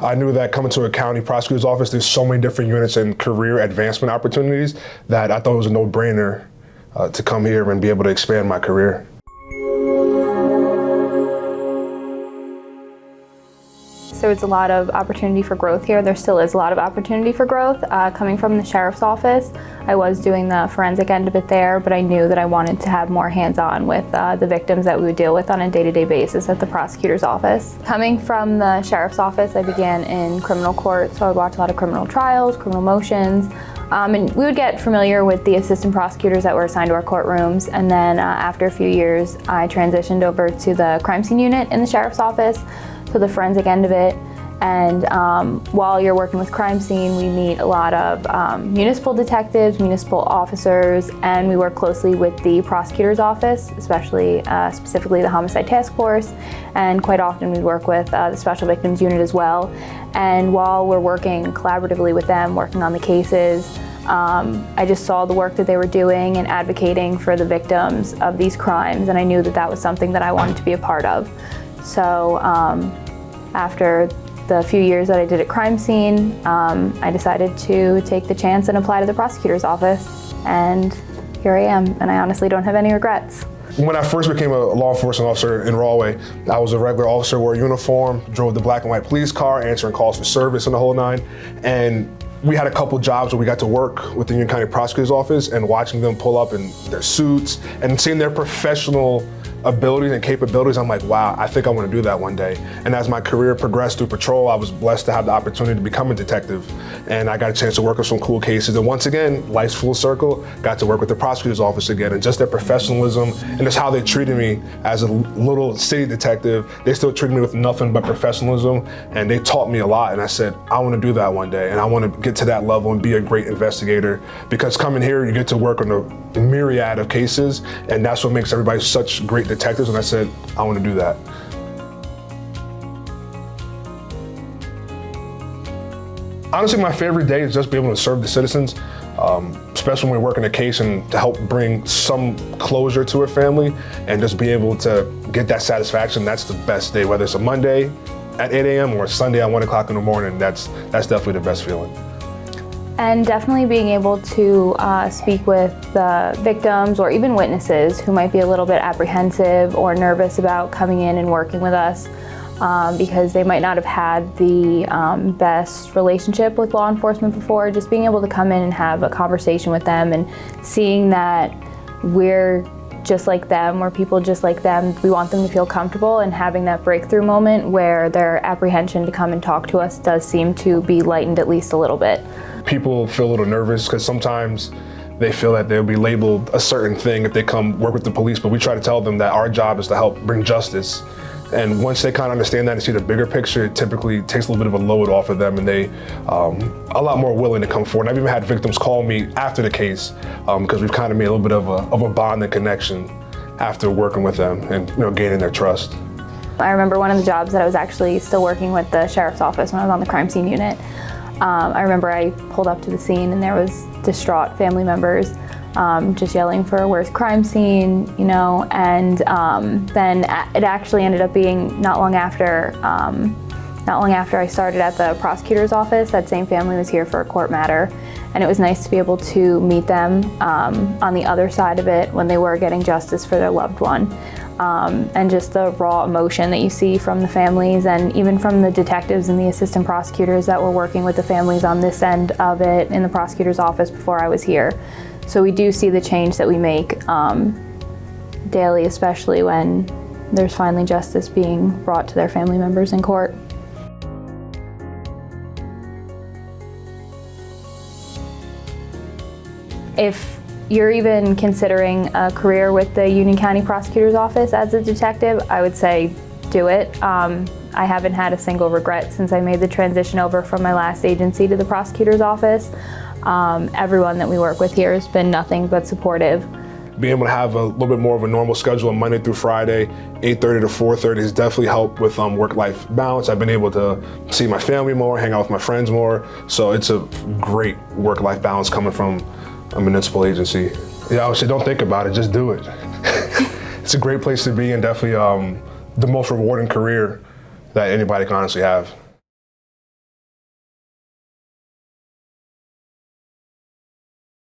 I knew that coming to a county prosecutor's office, there's so many different units and career advancement opportunities that I thought it was a no-brainer to come here and be able to expand my career. So it's a lot of opportunity for growth here. There still is a lot of opportunity for growth. Coming from the sheriff's office, I was doing the forensic end of it there, but I knew that I wanted to have more hands-on with the victims that we would deal with on a day-to-day basis at the prosecutor's office. Coming from the sheriff's office, I began in criminal court, so I would watch a lot of criminal trials, criminal motions, and we would get familiar with the assistant prosecutors that were assigned to our courtrooms. And then after a few years, I transitioned over to the crime scene unit in the sheriff's office, so the forensic end of it. And while you're working with crime scene, we meet a lot of municipal detectives, municipal officers, and we work closely with the prosecutor's office, especially specifically the homicide task force. And quite often we work with the special victims unit as well. And while we're working collaboratively with them, working on the cases, I just saw the work that they were doing and advocating for the victims of these crimes, and I knew that that was something that I wanted to be a part of. So after the few years that I did at crime scene, I decided to take the chance and apply to the prosecutor's office, and here I am, and I honestly don't have any regrets. When I first became a law enforcement officer in Rahway, I was a regular officer, wore a uniform, drove the black and white police car, answering calls for service and the whole nine. And we had a couple jobs where we got to work with the Union County Prosecutor's Office, and watching them pull up in their suits and seeing their professional abilities and capabilities, I'm like, wow, I think I want to do that one day. And as my career progressed through patrol, I was blessed to have the opportunity to become a detective. And I got a chance to work with some cool cases. And once again, life's full circle, got to work with the prosecutor's office again. And just their professionalism and just how they treated me as a little city detective, they still treated me with nothing but professionalism. And they taught me a lot. And I said, I want to do that one day. And I want to get to that level and be a great investigator. Because coming here, you get to work on a myriad of cases. And that's what makes everybody such great detectives, and I said, I want to do that. Honestly, my favorite day is just being able to serve the citizens, especially when we're working a case and to help bring some closure to a family and just be able to get that satisfaction. That's the best day, whether it's a Monday at 8 a.m. or a Sunday at 1 o'clock in the morning, that's definitely the best feeling. And definitely being able to speak with the victims or even witnesses who might be a little bit apprehensive or nervous about coming in and working with us because they might not have had the best relationship with law enforcement before. Just being able to come in and have a conversation with them and seeing that we're just like them, we're people just like them. We want them to feel comfortable, and having that breakthrough moment where their apprehension to come and talk to us does seem to be lightened at least a little bit. People feel a little nervous because sometimes they feel that they'll be labeled a certain thing if they come work with the police, but we try to tell them that our job is to help bring justice. And once they kind of understand that and see the bigger picture, it typically takes a little bit of a load off of them, and they a lot more willing to come forward. And I've even had victims call me after the case because we've kind of made a little bit of a bond and connection after working with them and gaining their trust. I remember one of the jobs that I was actually still working with the sheriff's office when I was on the crime scene unit. I remember I pulled up to the scene and there was distraught family members just yelling for where's crime scene, and then it actually ended up being not long after I started at the prosecutor's office. That same family was here for a court matter, and it was nice to be able to meet them on the other side of it when they were getting justice for their loved one. And just the raw emotion that you see from the families and even from the detectives and the assistant prosecutors that were working with the families on this end of it in the prosecutor's office before I was here. So we do see the change that we make daily, especially when there's finally justice being brought to their family members in court. If you're even considering a career with the Union County Prosecutor's Office as a detective, I would say do it. I haven't had a single regret since I made the transition over from my last agency to the prosecutor's office. Everyone that we work with here has been nothing but supportive. Being able to have a little bit more of a normal schedule on Monday through Friday, 8:30 to 4:30 has definitely helped with work-life balance. I've been able to see my family more, hang out with my friends more. So it's a great work-life balance coming from a municipal agency. Yeah, I would say don't think about it, just do it. It's a great place to be, and definitely the most rewarding career that anybody can honestly have.